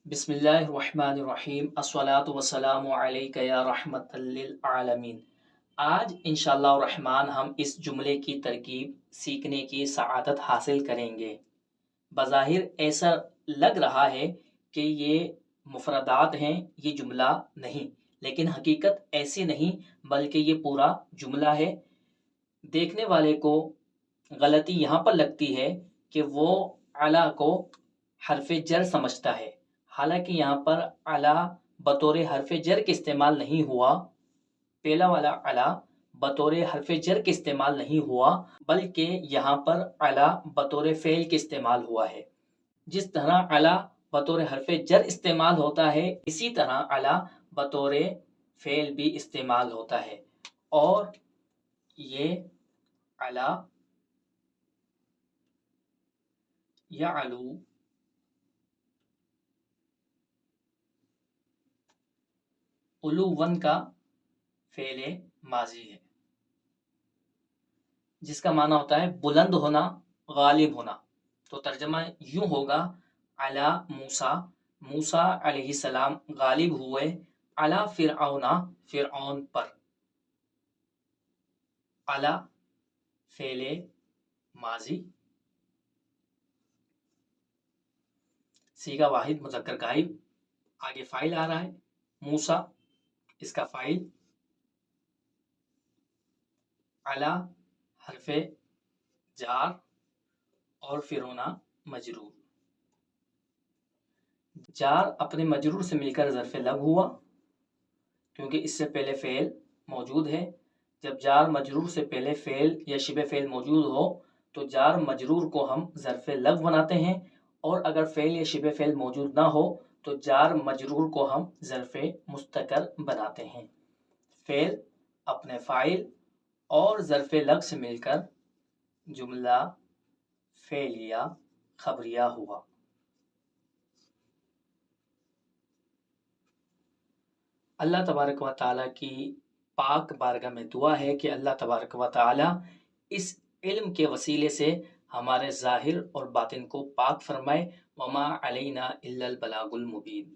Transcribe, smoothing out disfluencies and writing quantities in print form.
بسم اللہ الرحمن الرحیم الصلاۃ والسلام علیک یا رحمت للعالمین۔ آج انشاءاللہ الرحمن ہم اس جملے کی ترکیب سیکھنے کی سعادت حاصل کریں گے۔ بظاہر ایسا لگ رہا ہے کہ یہ مفردات ہیں، یہ جملہ نہیں، لیکن حقیقت ایسی نہیں بلکہ یہ پورا جملہ ہے۔ دیکھنے والے کو غلطی یہاں پر لگتی ہے کہ وہ علی کو حرف جر سمجھتا ہے، حالانکہ یہاں پر علی بطور حرف جر کے استعمال نہیں ہوا، پہلا والا علی بطور حرف جر کے استعمال نہیں ہوا، بلکہ یہاں پر علی بطور فعل کے استعمال ہوا ہے۔ جس طرح علی بطور حرف جر استعمال ہوتا ہے، اسی طرح علی بطور فعل بھی استعمال ہوتا ہے، اور یہ علی یعلو علوًا کا فعل ماضی ہے، جس کا معنی ہوتا ہے بلند ہونا، غالب ہونا۔ تو ترجمہ یوں ہوگا، علی موسیٰ، موسیٰ علیہ السلام غالب ہوئے، علی فرعون، فرعون پر۔ علی فعل ماضی، صیغہ واحد مذکر غائب، آگے فاعل آ رہا ہے موسیٰ، اس کا فاعل، علی حرف جار، اور فرعون مجرور۔ جار اپنے مجرور سے مل کر ظرف لگ ہوا، کیونکہ اس سے پہلے فعل موجود ہے۔ جب جار مجرور سے پہلے فعل یا شبہ فعل موجود ہو تو جار مجرور کو ہم ظرف لگ بناتے ہیں، اور اگر فعل یا شبہ فعل موجود نہ ہو تو جار مجرور کو ہم ظرف مستقر بناتے ہیں۔ فعل اپنے فاعل اور ظرف لگ سے مل کر جملہ فعلیہ خبریہ ہوا۔ اللہ تبارک و تعالیٰ کی پاک بارگاہ میں دعا ہے کہ اللہ تبارک و تعالیٰ اس علم کے وسیلے سے ہمارے ظاہر اور باطن کو پاک فرمائے۔ وما علینا الا البلاغ المبین۔